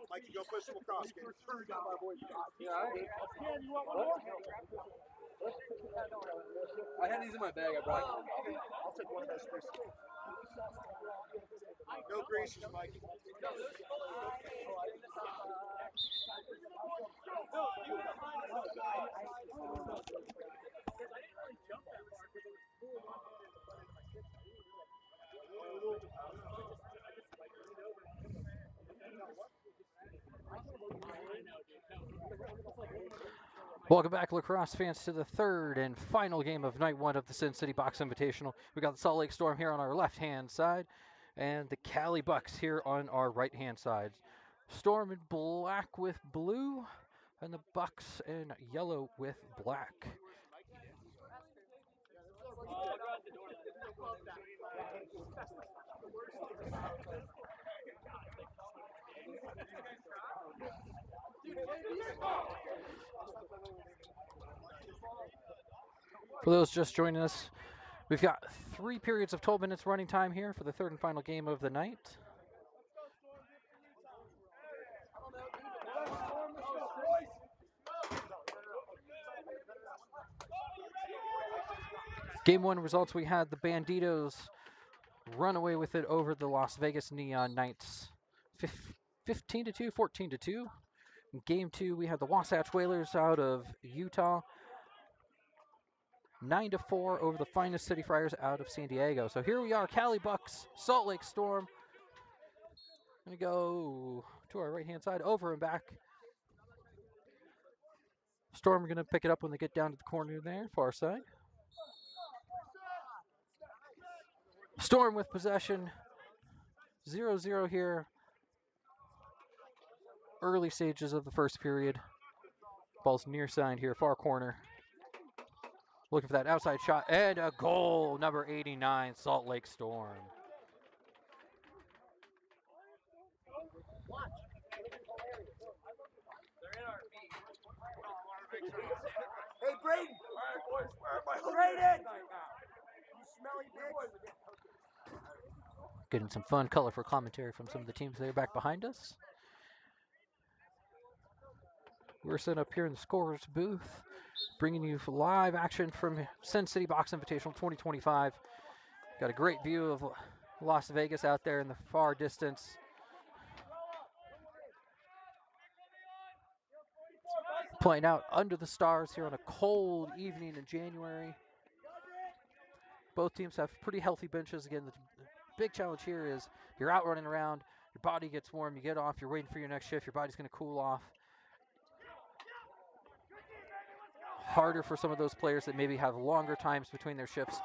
Mikey, go push him across. I had these in my bag. I brought them. I'll take one of those, please. No greases, Mikey. Welcome back, lacrosse fans, to the third and final game of night one of the Sin City Bucs Invitational. We got the Salt Lake Storm here on our left-hand side, and the Cali Bucs here on our right-hand side. Storm in black with blue, and the Bucs in yellow with black. For those just joining us, we've got 3 periods of 12 minutes running time here for the third and final game of the night. Game 1 results, we had the Banditos run away with it over the Las Vegas Neon Knights 15-2, 14-2. In Game 2, we had the Wasatch Whalers out of Utah 9-4 over the Finest City Friars out of San Diego. So here we are, Cali Bucs, Salt Lake Storm. Gonna go to our right-hand side, over and back. Storm are gonna pick it up when they get down to the corner there, far side. Storm with possession, 0-0 here. Early stages of the first period. Ball's near side here, far corner. Looking for that outside shot, and a goal, number 89, Salt Lake Storm. Hey, Braden! All right, boys, where am I? Braden! You smelly bitch! Getting some fun, colorful commentary from some of the teams there back behind us. We're set up here in the scorer's booth, bringing you live action from Sin City Bucs Invitational 2025. Got a great view of Las Vegas out there in the far distance. Playing out under the stars here on a cold evening in January. Both teams have pretty healthy benches. Again, the big challenge here is you're out running around, your body gets warm, you get off, you're waiting for your next shift, your body's going to cool off. Harder for some of those players that maybe have longer times between their shifts.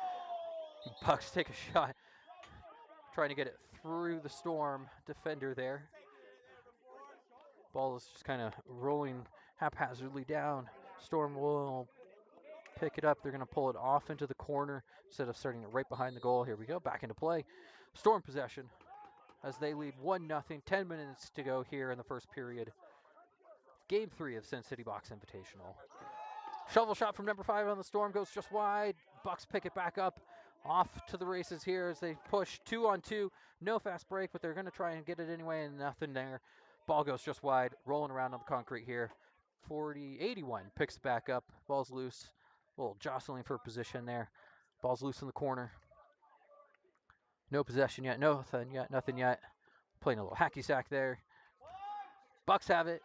Bucs take a shot, trying to get it through the Storm defender there. Ball is just kind of rolling haphazardly down. Storm will pick it up. They're going to pull it off into the corner instead of starting it right behind the goal. Here we go, back into play. Storm possession as they lead 1-0. 10 minutes to go here in the first period. Game 3 of Sin City Bucs Invitational. Shovel shot from number 5 on the Storm goes just wide. Bucs pick it back up. Off to the races here as they push 2-on-2. No fast break, but they're going to try and get it anyway, and nothing there. Ball goes just wide, rolling around on the concrete here. 81 picks it back up. Ball's loose. A little jostling for position there. Ball's loose in the corner. No possession yet. Nothing yet. Playing a little hacky sack there. Bucs have it.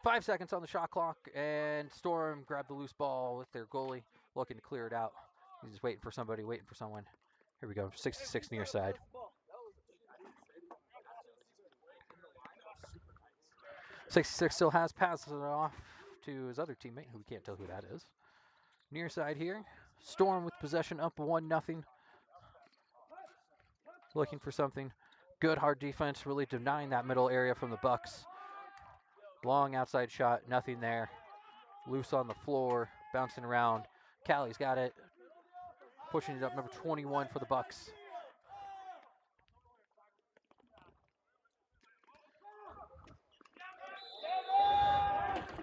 5 seconds on the shot clock, and Storm grabbed the loose ball with their goalie, looking to clear it out. He's just waiting for somebody, waiting for someone. Here we go, 66 near side. '66 still has passes it off to his other teammate, who we can't tell who that is. Near side here. Storm with possession up 1-0. Looking for something. Good hard defense, really denying that middle area from the Bucs. Long outside shot, nothing there. Loose on the floor, bouncing around. Cali's got it. Pushing it up, number 21 for the Bucs.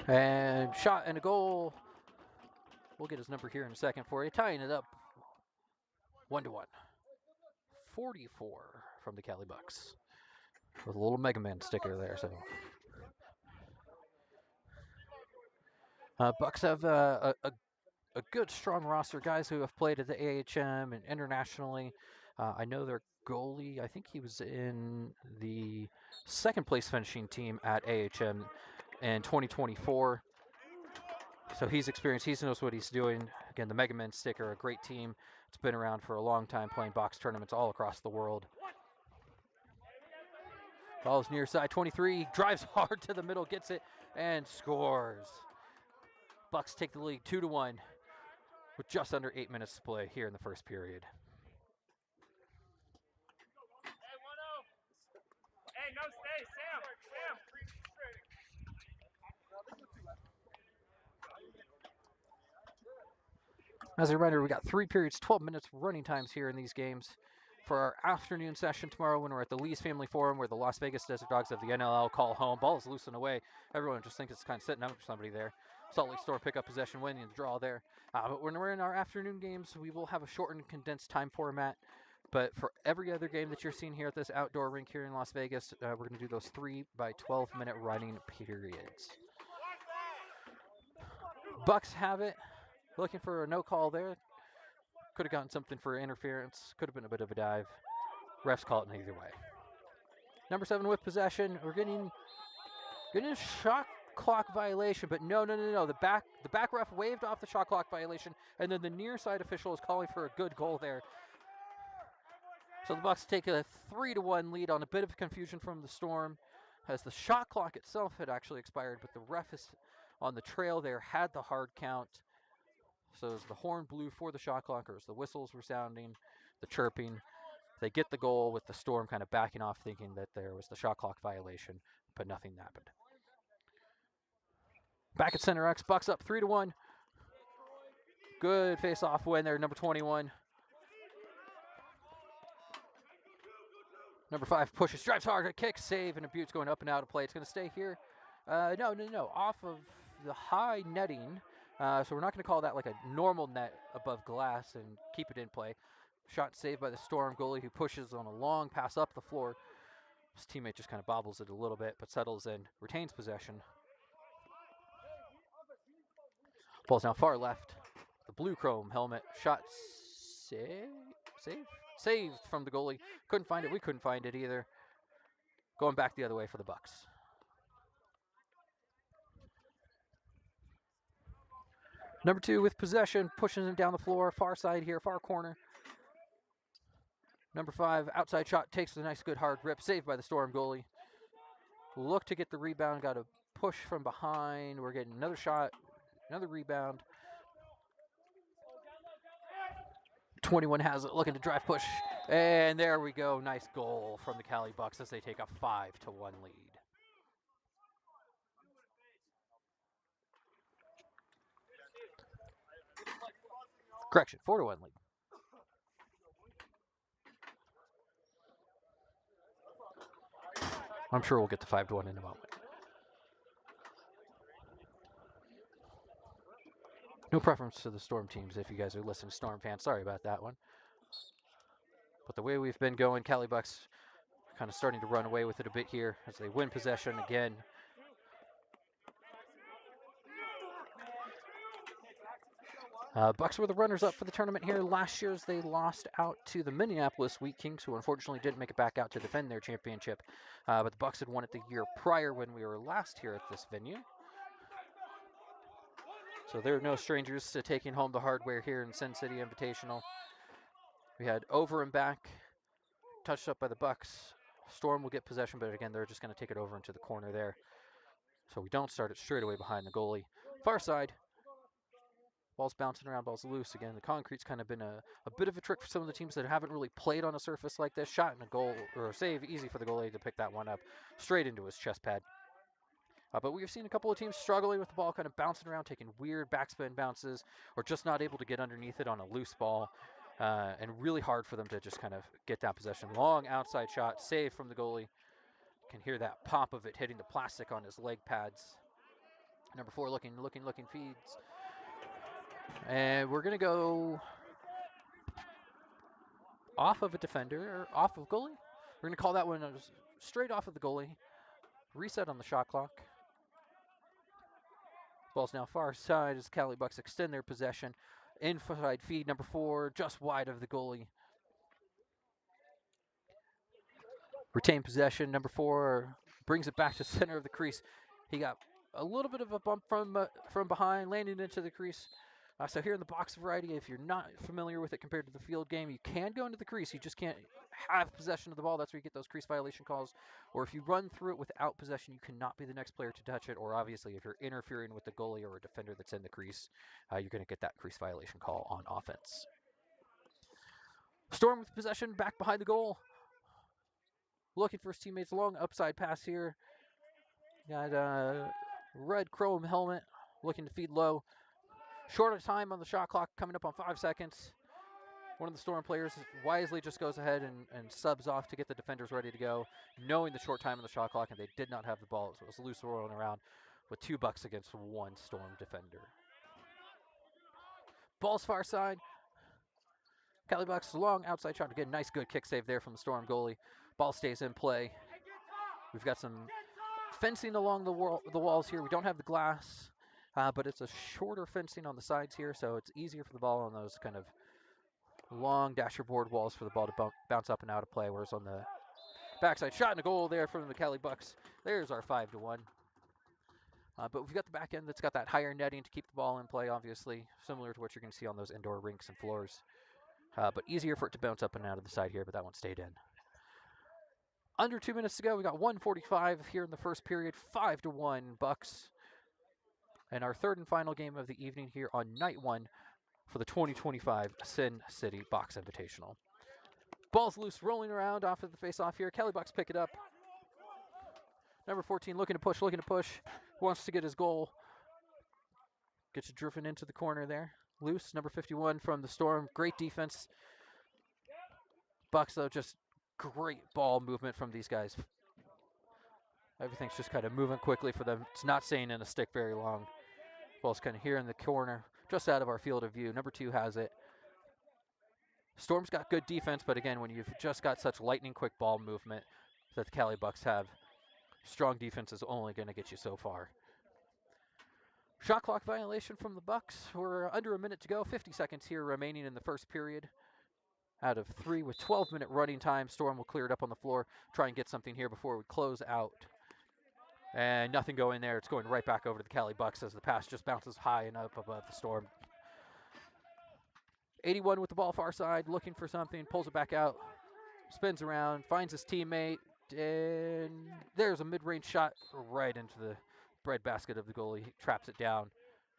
And shot and a goal. We'll get his number here in a second for you. Tying it up 1-1. 44 from the Cali Bucs. with a little Mega Man sticker there. So Bucs have a good, strong roster, guys who have played at the AHM and internationally. I know their goalie, I think he was in the second place finishing team at AHM in 2024. So he's experienced, he knows what he's doing. Again, the Mega Men sticker, a great team. It's been around for a long time, playing box tournaments all across the world. Ball's near side 23, drives hard to the middle, gets it, and scores. Bucs take the lead 2-1 with just under 8 minutes to play here in the first period. Hey, no, stay, Sam. As a reminder, we got 3 periods, 12 minutes running times here in these games. For our afternoon session tomorrow, when we're at the Lee's Family Forum, where the Las Vegas Desert Dogs of the NLL call home, ball is loose and away. Everyone just thinks it's kind of sitting up for somebody there. Salt Lake Storm pick up possession, winning the draw there. But when we're in our afternoon games, we will have a shortened, condensed time format. But for every other game that you're seeing here at this outdoor rink here in Las Vegas, we're going to do those 3 by 12-minute running periods. Bucs have it. Looking for a no call there. Could have gotten something for interference. Could have been a bit of a dive. Refs call it either way. Number 7 with possession. We're getting a shot clock violation, but no. The back ref waved off the shot clock violation, and then the near side official is calling for a good goal there. So the Bucs take a 3-1 lead on a bit of confusion from the Storm, as the shot clock itself had actually expired, but the ref is on the trail there, had the hard count. So as the horn blew for the shot clock, or as the whistles were sounding, the chirping, they get the goal with the Storm kind of backing off, thinking that there was the shot clock violation, but nothing happened. Back at center X, Bucs up 3-1. Good face-off win there, number 21. Number 5 pushes, drives hard, a kick, save, and a Buttes going up and out of play. It's going to stay here. No, off of the high netting. So we're not going to call that like a normal net above glass and keep it in play. Shot saved by the Storm goalie, who pushes on a long pass up the floor. His teammate just kind of bobbles it a little bit, but settles in, retains possession. Ball's now far left. The blue chrome helmet. Shot saved from the goalie. Couldn't find it. We couldn't find it either. Going back the other way for the Bucs. Number 2 with possession, pushes him down the floor, far side here, far corner. Number 5, outside shot, takes a nice good hard rip, saved by the Storm goalie. Look to get the rebound, got a push from behind. We're getting another shot, another rebound. 21 has it, looking to drive push. And there we go, nice goal from the Cali Bucs as they take a 5-1 lead. Correction, 4-1 lead. I'm sure we'll get to 5-1 in a moment. No preference to the Storm teams if you guys are listening, Storm fans. Sorry about that one. But the way we've been going, Cali Bucs kind of starting to run away with it a bit here as they win possession again. Bucs were the runners-up for the tournament here. Last year's they lost out to the Minneapolis Wheat Kings, who unfortunately didn't make it back out to defend their championship. But the Bucs had won it the year prior when we were last here at this venue. So they're no strangers to taking home the hardware here in Sin City Invitational. We had over and back, touched up by the Bucs. Storm will get possession, but again, they're just going to take it over into the corner there. So we don't start it straight away behind the goalie. Far side. Ball's bouncing around, ball's loose again. The concrete's kind of been a bit of a trick for some of the teams that haven't really played on a surface like this. Shot and a goal, or a save, easy for the goalie to pick that one up straight into his chest pad. But we've seen a couple of teams struggling with the ball, kind of bouncing around, taking weird backspin bounces, or just not able to get underneath it on a loose ball. And really hard for them to just kind of get that possession. Long outside shot, save from the goalie. Can hear that pop of it hitting the plastic on his leg pads. Number 4 looking, feeds. And we're going to go off of a defender, or off of goalie. We're going to call that one straight off of the goalie. Reset on the shot clock. Ball's now far side as Cali Bucs extend their possession. Inside feed, number 4, just wide of the goalie. Retain possession, number 4 brings it back to center of the crease. He got a little bit of a bump from behind, landing into the crease. So here in the box variety, if you're not familiar with it compared to the field game, you can go into the crease. You just can't have possession of the ball. That's where you get those crease violation calls. Or if you run through it without possession, you cannot be the next player to touch it. Or obviously, if you're interfering with the goalie or a defender that's in the crease, you're going to get that crease violation call on offense. Storm with possession, back behind the goal. Looking for his teammates, long upside pass here. Got a red chrome helmet, looking to feed low. Short of time on the shot clock, coming up on 5 seconds. One of the Storm players wisely just goes ahead and subs off to get the defenders ready to go, knowing the short time on the shot clock, and they did not have the ball, so it was loose rolling around with 2 Bucs against 1 Storm defender. Ball's far side. Cali Bucs long outside shot to get a nice good kick save there from the Storm goalie. Ball stays in play. We've got some fencing along the walls here. We don't have the glass, but it's a shorter fencing on the sides here, so it's easier for the ball on those kind of long dasher board walls for the ball to bounce up and out of play, whereas on the backside, shot and a goal there from the Cali Bucs. There's our 5-1. But we've got the back end that's got that higher netting to keep the ball in play, obviously, similar to what you're going to see on those indoor rinks and floors. But easier for it to bounce up and out of the side here, but that one stayed in. Under 2 minutes to go. We got 1:45 here in the first period. 5-1 Bucs. And our third and final game of the evening here on night 1 for the 2025 Sin City Box Invitational. Ball's loose, rolling around off of the face-off here. Cali Bucs pick it up. Number 14 looking to push. Wants to get his goal. Gets you driven into the corner there. Loose, number 51 from the Storm. Great defense. Bucs, though, just great ball movement from these guys. Everything's just kind of moving quickly for them. It's not staying in a stick very long. Ball's kind of here in the corner, just out of our field of view. Number 2 has it. Storm's got good defense, but again, when you've just got such lightning quick ball movement that the Cali Bucs have, strong defense is only going to get you so far. Shot clock violation from the Bucs. We're under a minute to go. 50 seconds here remaining in the first period. Out of 3 with 12-minute running time. Storm will clear it up on the floor, try and get something here before we close out. And nothing going there. It's going right back over to the Cali Bucs as the pass just bounces high and up above the Storm. 81 with the ball far side, looking for something, pulls it back out, spins around, finds his teammate, and there's a mid-range shot right into the breadbasket of the goalie. He traps it down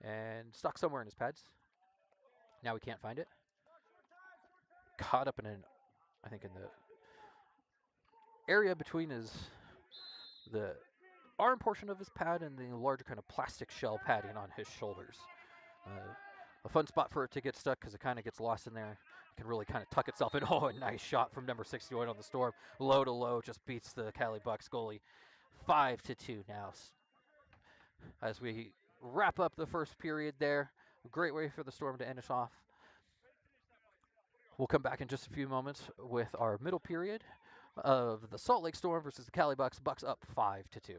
and stuck somewhere in his pads. Now we can't find it. Caught up in I think in the area between the arm portion of his pad and the larger kind of plastic shell padding on his shoulders. A fun spot for it to get stuck because it kind of gets lost in there. It can really kind of tuck itself in. Oh, a nice shot from number 61 on the Storm. Low to low, just beats the Cali Bucs goalie. 5-2 now. As we wrap up the first period there. A great way for the Storm to end us off. We'll come back in just a few moments with our middle period of the Salt Lake Storm versus the Cali Bucs. Bucs up 5-2.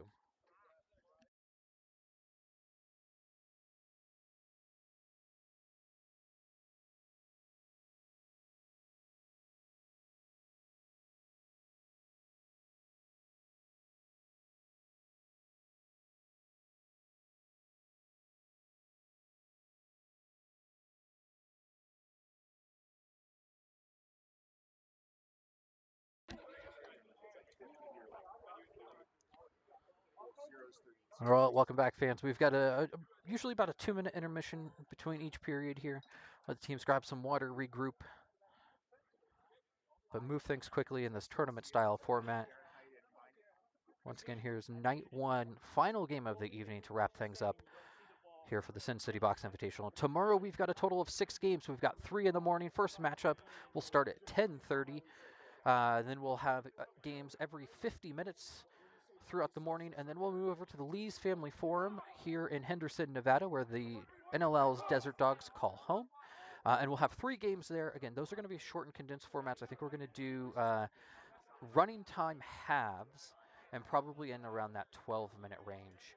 All right, welcome back, fans. We've got usually about a 2-minute intermission between each period here. Let the teams grab some water, regroup, but move things quickly in this tournament-style format. Once again, here's night 1, final game of the evening to wrap things up here for the Sin City Box Invitational. Tomorrow we've got a total of 6 games. We've got 3 in the morning. First matchup will start at 10:30. Then we'll have games every 50 minutes throughout the morning, and then we'll move over to the Lee's Family Forum here in Henderson, Nevada, where the NLL's Desert Dogs call home. And we'll have 3 games there. Again, those are going to be short and condensed formats. I think we're going to do running time halves and probably in around that 12-minute range.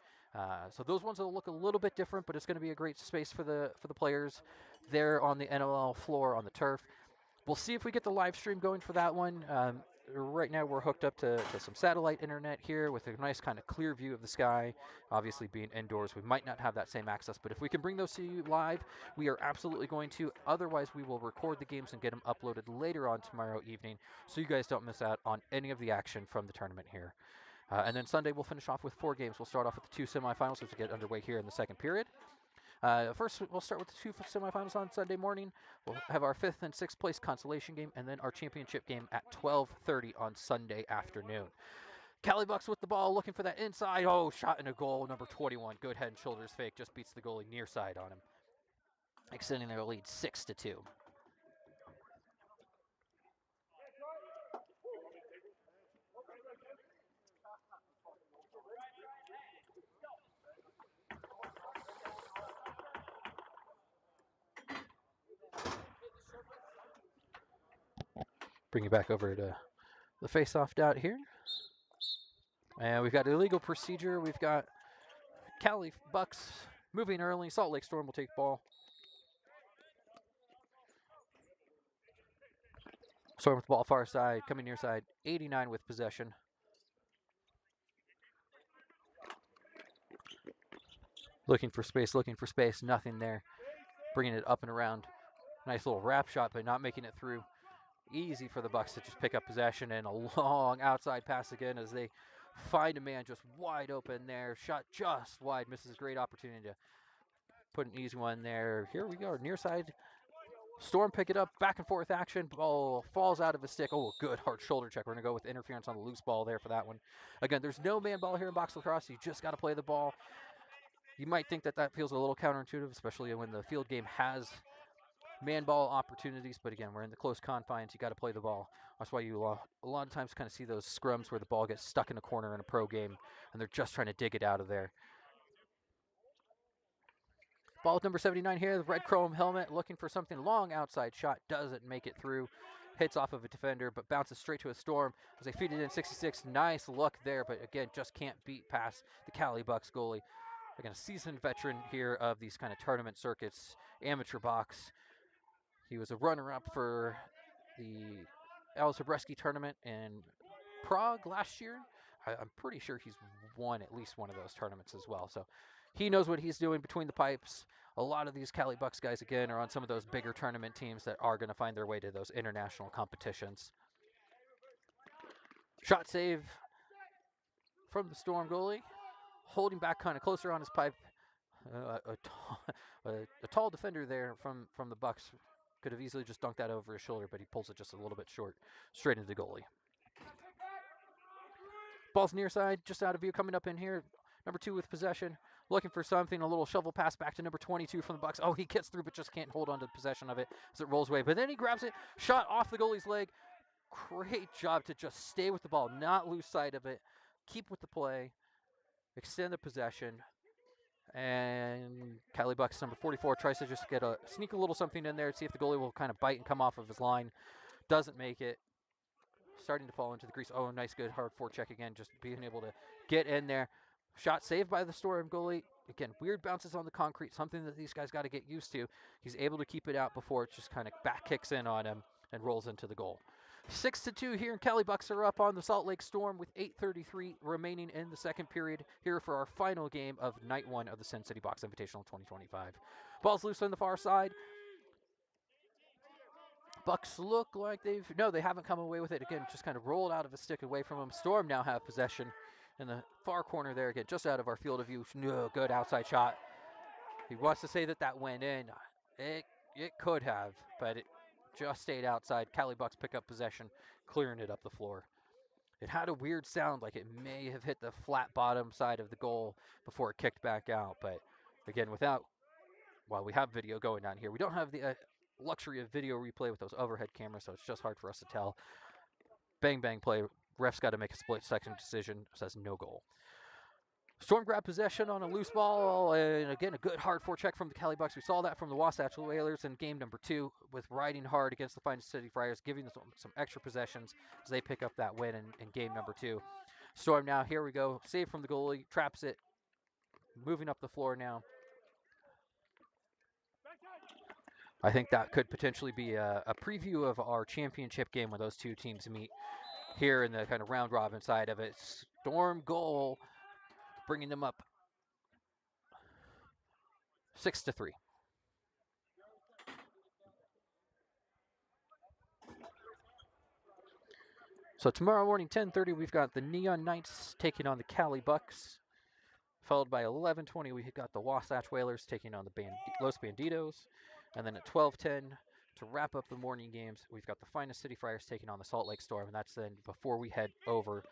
So those ones will look a little bit different, but it's going to be a great space for the players there on the NLL floor on the turf. We'll see if we get the live stream going for that one. Right now we're hooked up to some satellite internet here with a nice kind of clear view of the sky. Obviously being indoors, we might not have that same access, but if we can bring those to you live, we are absolutely going to. Otherwise, we will record the games and get them uploaded later on tomorrow evening so you guys don't miss out on any of the action from the tournament here. And then Sunday we'll finish off with 4 games. We'll start off with the 2 semifinals as we get underway here in the second period. First, we'll start with the 2 semifinals on Sunday morning. We'll have our 5th and 6th place consolation game, and then our championship game at 12:30 on Sunday afternoon. Cali Bucs with the ball, looking for that inside. Oh, shot and a goal. Number 21, good head and shoulders fake, just beats the goalie near side on him, extending their lead 6-2. Bring you back over to the face-off dot here. And we've got illegal procedure. We've got Cali Bucs moving early. Salt Lake Storm will take the ball. Storm with the ball far side, coming near side. 89 with possession. Looking for space, nothing there. Bringing it up and around. Nice little wrap shot, but not making it through. Easy for the Bucs to just pick up possession, and a long outside pass again as they find a man just wide open there. Shot just wide, misses a great opportunity to put an easy one there. Here we go, near side. Storm pick it up, back and forth action. Ball falls out of his stick. Oh, good hard shoulder check. We're going to go with interference on the loose ball there for that one. Again, there's no man ball here in box lacrosse. You just got to play the ball. You might think that feels a little counterintuitive, especially when the field game has man ball opportunities, but again, we're in the close confines. You got to play the ball. That's why you a lot of times kind of see those scrums where the ball gets stuck in a corner in a pro game, and they're just trying to dig it out of there. Ball with number 79 here, the red chrome helmet, looking for something long outside shot, doesn't make it through. Hits off of a defender, but bounces straight to a Storm as they feed it in 66. Nice look there, but again, just can't beat past the Cali Bucs goalie. Again, a seasoned veteran here of these kind of tournament circuits, amateur box. He was a runner-up for the Al Zabreski tournament in Prague last year. I'm pretty sure he's won at least one of those tournaments as well. So he knows what he's doing between the pipes. A lot of these Cali Bucs guys, again, are on some of those bigger tournament teams that are going to find their way to those international competitions. Shot save from the Storm goalie. Holding back kind of closer on his pipe. A tall defender there from the Bucs could have easily just dunked that over his shoulder, but he pulls it just a little bit short, straight into the goalie. Ball's near side, just out of view, coming up in here. Number 2 with possession, looking for something. A little shovel pass back to number 22 from the Bucs. Oh, he gets through, but just can't hold on to possession of it as it rolls away. But then he grabs it, shot off the goalie's leg. Great job to just stay with the ball, not lose sight of it, keep with the play, extend the possession. And Cali Bucs number 44 tries to just sneak a little something in there, see if the goalie will kind of bite and come off of his line. Doesn't make it. Starting to fall into the grease. Oh, nice, good, hard forecheck again, just being able to get in there. Shot saved by the Storm goalie. Again, weird bounces on the concrete, something that these guys got to get used to. He's able to keep it out before it just kind of back kicks in on him and rolls into the goal. 6-2 here, and Cali Bucs are up on the Salt Lake Storm with 8:33 remaining in the second period here for our final game of night 1 of the Sin City Box Invitational 2025. Ball's loose on the far side. Bucs look like they haven't come away with it. Again, just kind of rolled out of a stick away from them. Storm now have possession in the far corner there, again, just out of our field of view. No, good outside shot. He wants to say that went in. It could have, but it just stayed outside. Cali Bucs pick up possession, clearing it up the floor. It had a weird sound, like it may have hit the flat bottom side of the goal before it kicked back out. But again, we have video going on here, we don't have the luxury of video replay with those overhead cameras, so it's just hard for us to tell. Bang, bang play. Ref's got to make a split-second decision. Says no goal. Storm grabbed possession on a loose ball, and again, a good hard forecheck from the Cali Bucs. We saw that from the Wasatch Whalers in game number 2 with riding hard against the Finest City Friars, giving them some extra possessions as they pick up that win in game number 2. Storm now, here we go, save from the goalie, traps it, moving up the floor now. I think that could potentially be a preview of our championship game when those two teams meet here in the kind of round robin side of it. Storm goal, bringing them up 6-3. So tomorrow morning, 10:30, we've got the Neon Knights taking on the Cali Bucs. Followed by 11:20, we got the Wasatch Whalers taking on the Los Banditos. And then at 12:10, to wrap up the morning games, we've got the Finest City Friars taking on the Salt Lake Storm. And that's then before we head over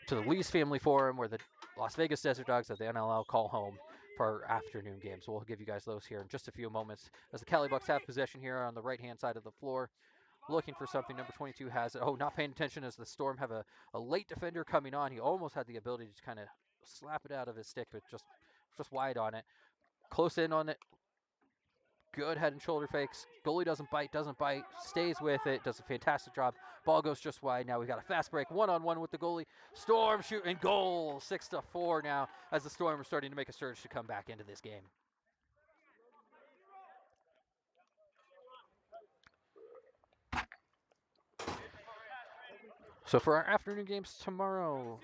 to the Lee's Family Forum, where the Las Vegas Desert Dogs of the NLL call home for our afternoon games. We'll give you guys those here in just a few moments. As the Cali Bucs have possession here on the right-hand side of the floor. Looking for something. Number 22 has it. Oh, not paying attention as the Storm have a late defender coming on. He almost had the ability to kind of slap it out of his stick, but just wide on it. Close in on it. Good head and shoulder fakes. Goalie doesn't bite, stays with it, does a fantastic job. Ball goes just wide. Now we've got a fast break, one-on-one with the goalie. Storm shooting goal, 6-4 now, as the Storm are starting to make a surge to come back into this game. So for our afternoon games tomorrow,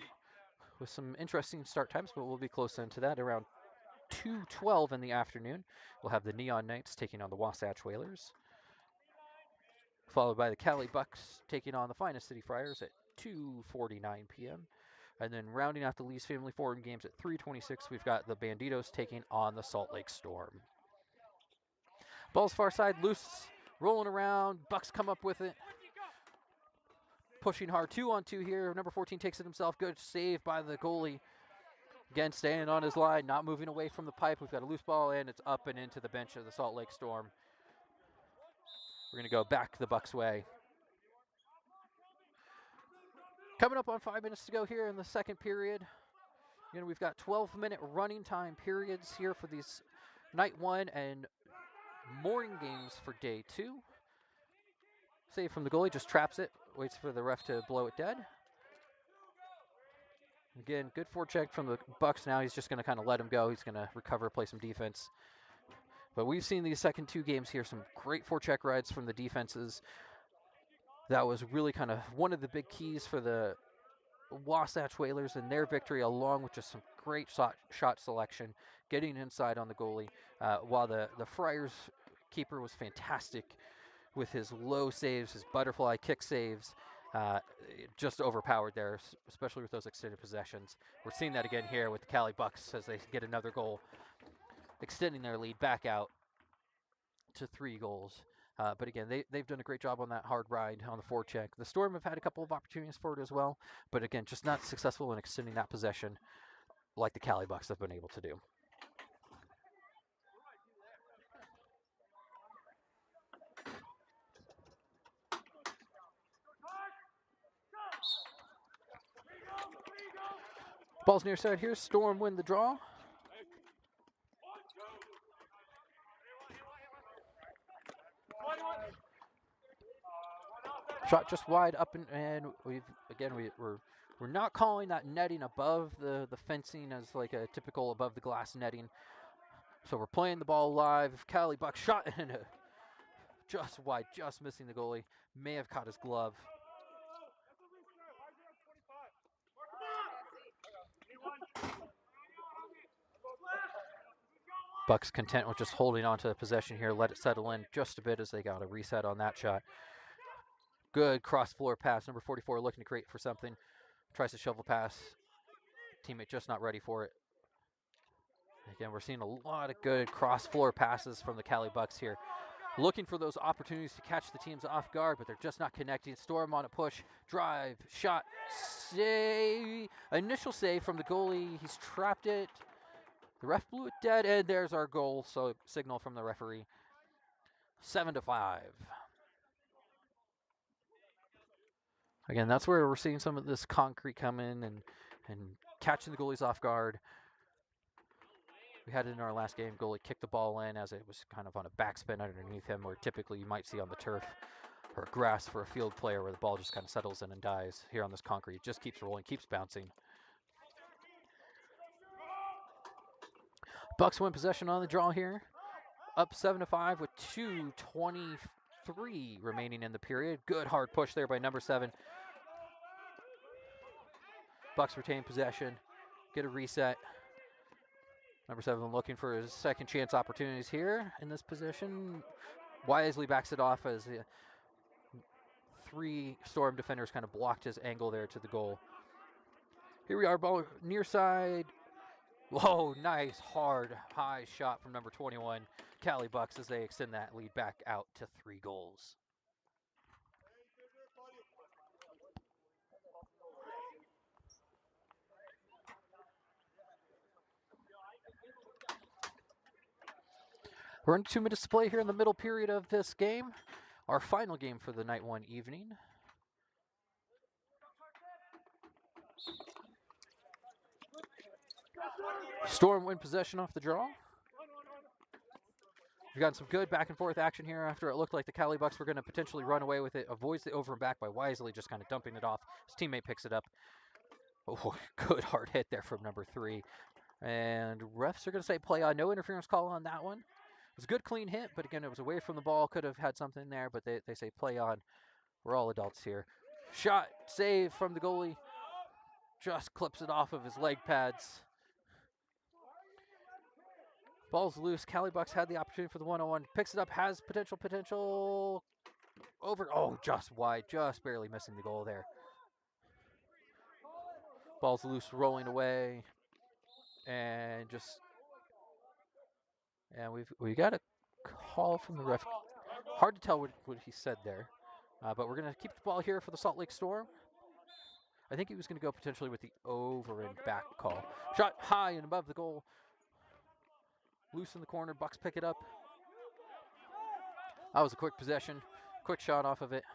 with some interesting start times, but we'll be close into that around 2:12 in the afternoon. We'll have the Neon Knights taking on the Wasatch Whalers, followed by the Cali Bucs taking on the Finest City Friars at 2:49 p.m. And then rounding out the Lee's Family Forum games at 3:26, we've got the Banditos taking on the Salt Lake Storm. Ball's far side, loose, rolling around. Bucs come up with it. Pushing hard, 2-on-2 here. Number 14 takes it himself. Good save by the goalie. Again, staying on his line, not moving away from the pipe. We've got a loose ball, and it's up and into the bench of the Salt Lake Storm. We're going to go back the Bucs way. Coming up on 5 minutes to go here in the second period. Again, we've got 12-minute running time periods here for these night 1 and morning games for day 2. Save from the goalie, just traps it, waits for the ref to blow it dead. Again, good forecheck from the Bucs now. He's just going to kind of let him go. He's going to recover, play some defense. But we've seen these second 2 games here, some great forecheck rides from the defenses. That was really kind of one of the big keys for the Wasatch Whalers in their victory, along with just some great shot selection, getting inside on the goalie, while the Friars keeper was fantastic with his low saves, his butterfly kick saves. Just overpowered there, especially with those extended possessions. We're seeing that again here with the Cali Bucs as they get another goal, extending their lead back out to 3 goals. But again, they've done a great job on that hard ride on the forecheck. The Storm have had a couple of opportunities for it as well, but again, just not successful in extending that possession like the Cali Bucs have been able to do. Ball's near side here. Storm win the draw. Shot just wide up, and we're not calling that netting above the fencing as like a typical above the glass netting. So we're playing the ball live. Cali Bucs shot in just wide, just missing the goalie. May have caught his glove. Bucs content with just holding on to the possession here. Let it settle in just a bit as they got a reset on that shot. Good cross-floor pass. Number 44 looking to create for something. Tries to shovel pass. Teammate just not ready for it. Again, we're seeing a lot of good cross-floor passes from the Cali Bucs here. Looking for those opportunities to catch the teams off guard, but they're just not connecting. Storm on a push, drive, shot, save. Initial save from the goalie. He's trapped it. The ref blew it dead, and there's our goal. So signal from the referee. 7-5. Again, that's where we're seeing some of this concrete come in and and catching the goalies off guard. We had it in our last game. Goalie kicked the ball in as it was kind of on a backspin underneath him, where typically you might see on the turf or grass for a field player where the ball just kind of settles in and dies. Here on this concrete, it just keeps rolling, keeps bouncing. Bucs win possession on the draw here. Up 7-5 with 2:23 remaining in the period. Good hard push there by number 7. Bucs retain possession. Get a reset. Number 7 looking for his second chance opportunities here in this position. Wisely backs it off as 3 Storm defenders kind of blocked his angle there to the goal. Here we are, ball near side. Whoa, nice, hard, high shot from number 21, Cali Bucs, as they extend that lead back out to 3 goals. We're in 2 minutes to play here in the middle period of this game, our final game for the night 1 evening. Storm win possession off the draw. We've gotten some good back and forth action here after it looked like the Cali Bucs were going to potentially run away with it. Avoids the over and back by Wisely just kind of dumping it off. His teammate picks it up. Oh, good hard hit there from number 3. And refs are going to say play on. No interference call on that one. It was a good clean hit, but again, it was away from the ball. Could have had something there, but they say play on. We're all adults here. Shot, save from the goalie. Just clips it off of his leg pads. Ball's loose. Cali Bucs had the opportunity for the 1-on-1. Picks it up, has potential. Over. Oh, just wide. Just barely missing the goal there. Ball's loose, rolling away. And we got a call from the ref. Hard to tell what he said there. But we're going to keep the ball here for the Salt Lake Storm. I think he was going to go potentially with the over and back call. Shot high and above the goal. Loose in the corner. Bucs pick it up. That was a quick possession. Quick shot off of it.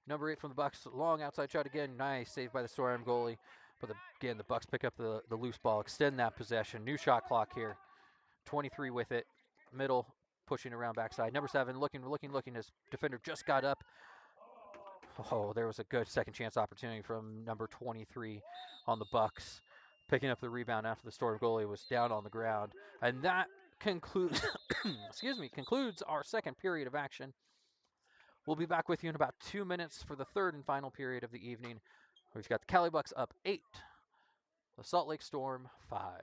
Number 8 from the Bucs. Long outside shot again. Nice save by the Storm goalie. But again, the Bucs pick up the loose ball. Extend that possession. New shot clock here. 23 with it. Middle. Pushing around backside. Number 7 looking. His defender just got up. Oh, there was a good second chance opportunity from number 23 on the Bucs, picking up the rebound after the Storm goalie was down on the ground. And that concludes concludes our second period of action. We'll be back with you in about 2 minutes for the third and final period of the evening. We've got the Cali Bucs up 8, the Salt Lake Storm 5.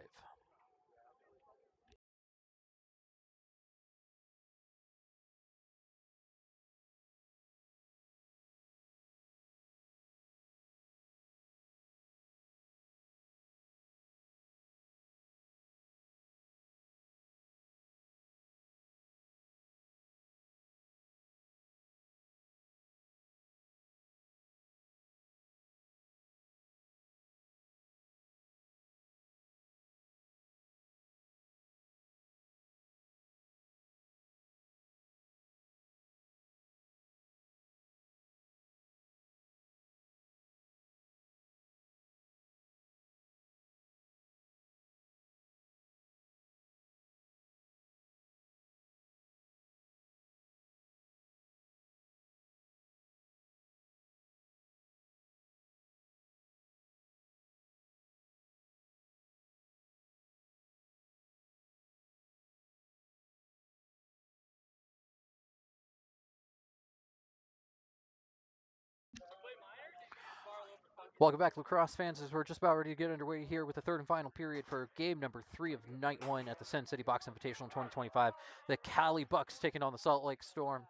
Welcome back, lacrosse fans, as we're just about ready to get underway here with the third and final period for game number 3 of night 1 at the Sin City Box Invitational 2025. The Cali Bucs taking on the Salt Lake Storm.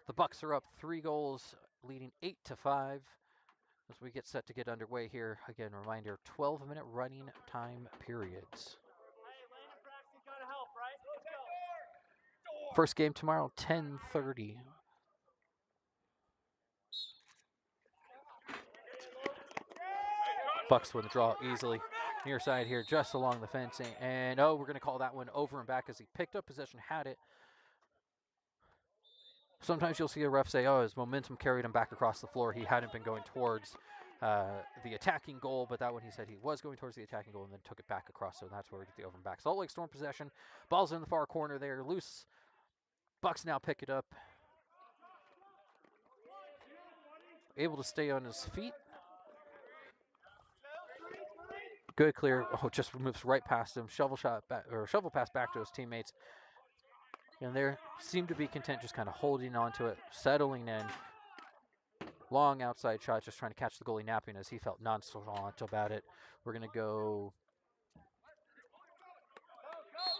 The Bucs are up 3 goals, leading 8-5 as we get set to get underway here. Again, reminder, 12-minute running time periods. First game tomorrow, 10:30. Bucs win the draw easily. Near side here, just along the fencing. And, we're going to call that one over and back as he picked up possession, had it. Sometimes you'll see a ref say, his momentum carried him back across the floor. He hadn't been going towards the attacking goal, but that one he said he was going towards the attacking goal and then took it back across, so that's where we get the over and back. Salt Lake Storm possession. Ball's in the far corner there, loose. Bucs now pick it up. Able to stay on his feet. Good clear. Oh, just moves right past him. Shovel pass back to his teammates. And they seem to be content just kind of holding onto it, settling in. Long outside shot, just trying to catch the goalie napping as he felt nonchalant about it. We're going to go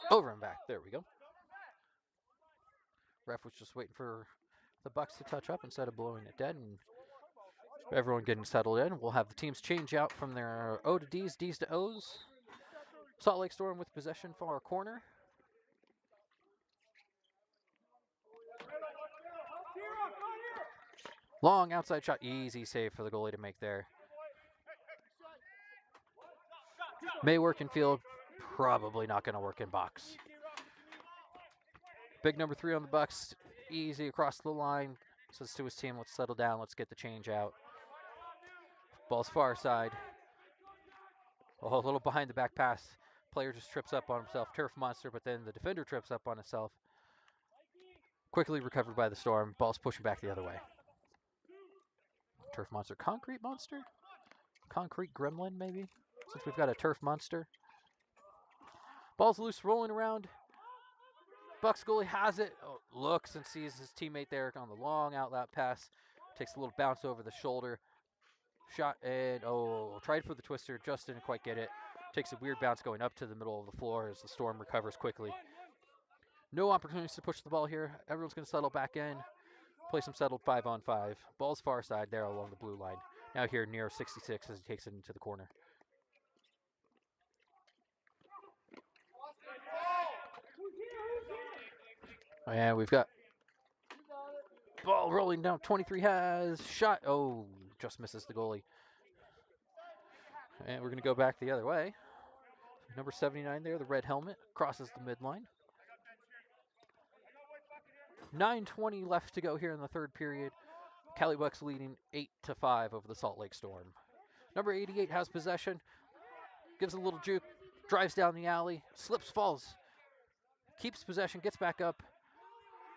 over and back. There we go. Ref was just waiting for the Bucs to touch up instead of blowing it dead, and everyone getting settled in. We'll have the teams change out from their O to Ds, Ds to Os. Salt Lake Storm with possession far corner. Long outside shot, easy save for the goalie to make there. May work in field, probably not going to work in box. Big number 3 on the Bucs, easy across the line. Says to his team, let's settle down, let's get the change out. Ball's far side. Oh, a little behind the back pass. Player just trips up on himself. Turf monster, but then the defender trips up on himself. Quickly recovered by the Storm. Ball's pushing back the other way. Turf monster. Concrete monster? Concrete gremlin, maybe? Since we've got a turf monster. Ball's loose, rolling around. Bucs goalie has it. Oh, looks and sees his teammate there on the long outlet pass. Takes a little bounce over the shoulder. Shot and, tried for the twister. Just didn't quite get it. Takes a weird bounce going up to the middle of the floor as the Storm recovers quickly. No opportunities to push the ball here. Everyone's going to settle back in. Play some settled 5-on-5. Ball's far side there along the blue line. Now here near 66 as he takes it into the corner. And we've got ball rolling down. 23 has shot. Oh, just misses the goalie. And we're going to go back the other way. Number 79 there, the red helmet, crosses the midline. 9:20 left to go here in the third period. Cali Bucs leading 8-5 over the Salt Lake Storm. Number 88 has possession, gives a little juke, drives down the alley, slips, falls, keeps possession, gets back up.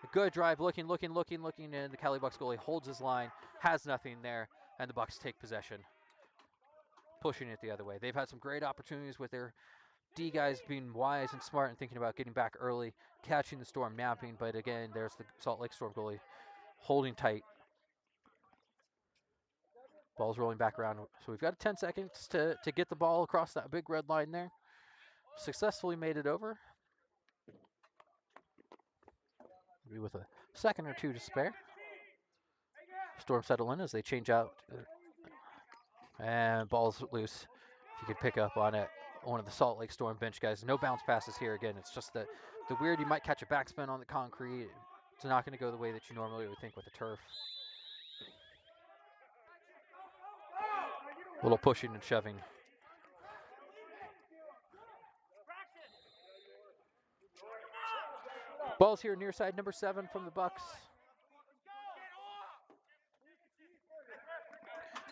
A good drive, looking, and the Cali Bucs goalie holds his line, has nothing there, and the Bucs take possession, pushing it the other way. They've had some great opportunities with their D guys being wise and smart and thinking about getting back early, catching the Storm napping, but again, there's the Salt Lake Storm goalie holding tight. Ball's rolling back around, so we've got 10 seconds to get the ball across that big red line there. Successfully made it over. Maybe with a second or two to spare. Storm settle in as they change out. And ball's loose. If you could pick up on it. One of the Salt Lake Storm bench guys. No bounce passes here again. It's just the weird, you might catch a backspin on the concrete. It's not going to go the way that you normally would think with a turf. A little pushing and shoving. Ball's here near side, number 7 from the Bucs.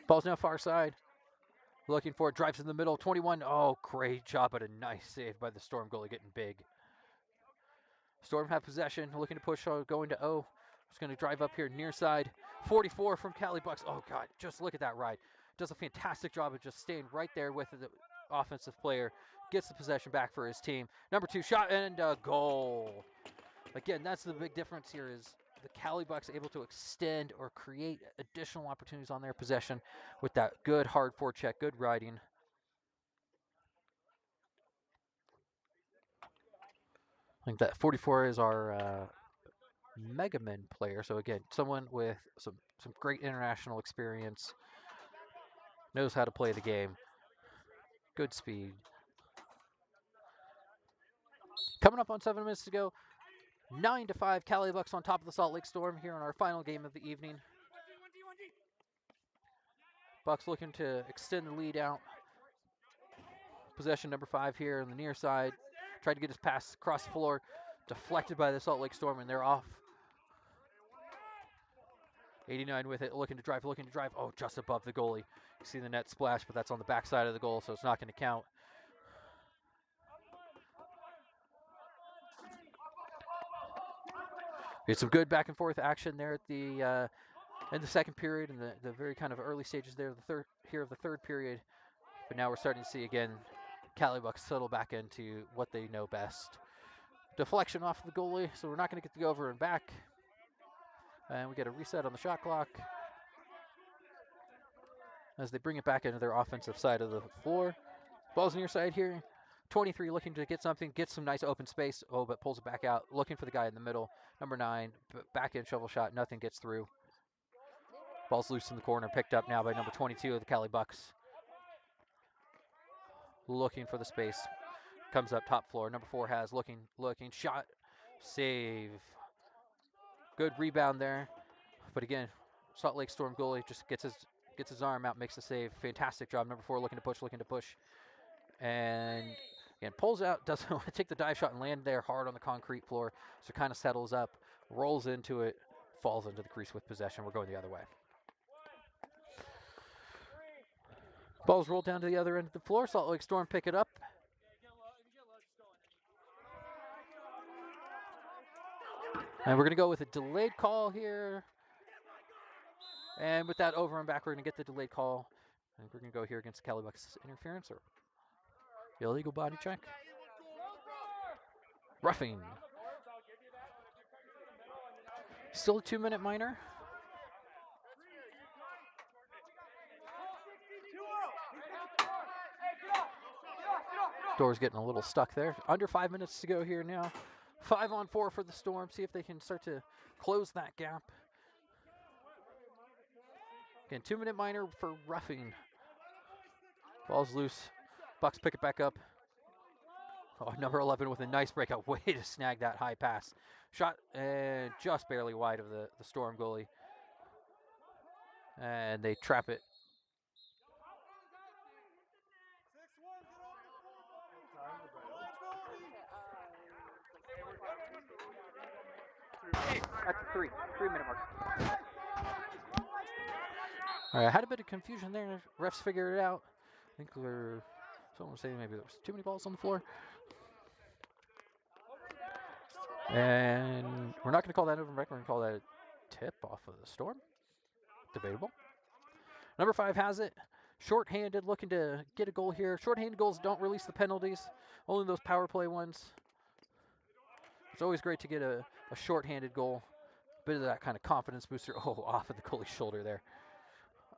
Ball's now far side. Looking for it, drives in the middle, 21. Oh, great job, but a nice save by the Storm goalie getting big. Storm have possession, looking to push, going to O. Just going to drive up here near side. 44 from Cali Bucs. Oh, God, just look at that ride. Does a fantastic job of just staying right there with the offensive player. Gets the possession back for his team. Number 2 shot and a goal. Again, that's the big difference here is the Cali Bucs able to extend or create additional opportunities on their possession with that good hard forecheck, good riding. I think that 44 is our Mega Men player. So again, someone with some great international experience, knows how to play the game, good speed. Coming up on 7 minutes to go, 9-5, Cali Bucs on top of the Salt Lake Storm here in our final game of the evening. Bucs looking to extend the lead out. Possession number 5 here on the near side. Tried to get his pass across the floor, deflected by the Salt Lake Storm, and they're off. 89 with it, looking to drive. Oh, just above the goalie. You see the net splash, but that's on the back side of the goal, so it's not going to count. It's some good back and forth action there at the in the second period and the very kind of early stages there of the third period. But now we're starting to see again Cali Bucs settle back into what they know best. Deflection off the goalie, so we're not going to get the over and back. And we get a reset on the shot clock as they bring it back into their offensive side of the floor. Ball's near side here. 23 looking to get something, gets some nice open space. Oh, but pulls it back out, looking for the guy in the middle. Number 9, back end shovel shot, nothing gets through. Ball's loose in the corner, picked up now by number 22 of the Cali Bucs. Looking for the space. Comes up top floor. Number 4 has looking, shot, save. Good rebound there. But again, Salt Lake Storm goalie just gets his arm out, makes the save. Fantastic job. Number 4 looking to push. And again, pulls out, doesn't want to take the dive shot and land there hard on the concrete floor. So kind of settles up, rolls into it, falls into the crease with possession. We're going the other way. Ball's rolled down to the other end of the floor. Salt Lake Storm pick it up. And we're going to go with a delayed call here. And with that over and back, we're going to get the delayed call. And we're going to go here against Cali Bucs interference or illegal body check. Roughing. Still a 2-minute minor. Door's getting a little stuck there. Under 5 minutes to go here now. 5-on-4 for the Storm. See if they can start to close that gap. Again, 2-minute minor for roughing. Ball's loose. Bucs pick it back up. Oh, number 11 with a nice breakout. Way to snag that high pass. Shot and just barely wide of the Storm goalie. And they trap it. At the 3-minute mark. All right, I had a bit of confusion there. Refs figured it out. I think someone was saying maybe there was too many balls on the floor. And we're not going to call that over and back. We're going to call that a tip off of the Storm. Debatable. Number 5 has it. Short-handed, looking to get a goal here. Short-handed goals don't release the penalties. Only those power play ones. It's always great to get a short-handed goal. Bit of that kind of confidence booster. Oh, off of the goalie's shoulder there.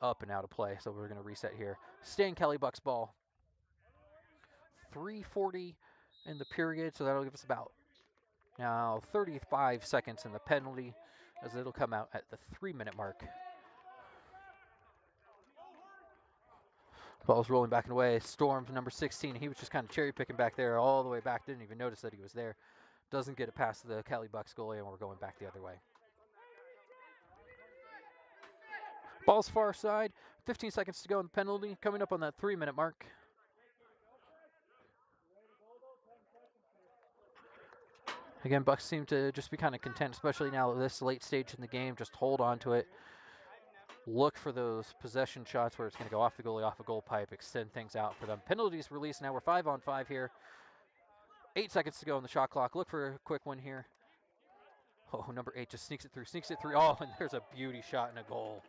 Up and out of play. So we're going to reset here. Staying Cali Bucs ball. 3:40 in the period. So that'll give us about now 35 seconds in the penalty as it'll come out at the 3-minute mark. Ball's rolling back and away. Storm's number 16. He was just kind of cherry picking back there all the way back. Didn't even notice that he was there. Doesn't get it past the Cali Bucs goalie, and we're going back the other way. Ball's far side. 15 seconds to go in the penalty. Coming up on that 3-minute mark. Again, Bucs seem to just be kind of content, especially now at this late stage in the game. Just hold on to it. Look for those possession shots where it's going to go off the goalie, off a goal pipe, extend things out for them. Penalties released. Now we're 5-on-5 here. 8 seconds to go on the shot clock. Look for a quick one here. Oh, number 8 just sneaks it through. Oh, and there's a beauty shot and a goal.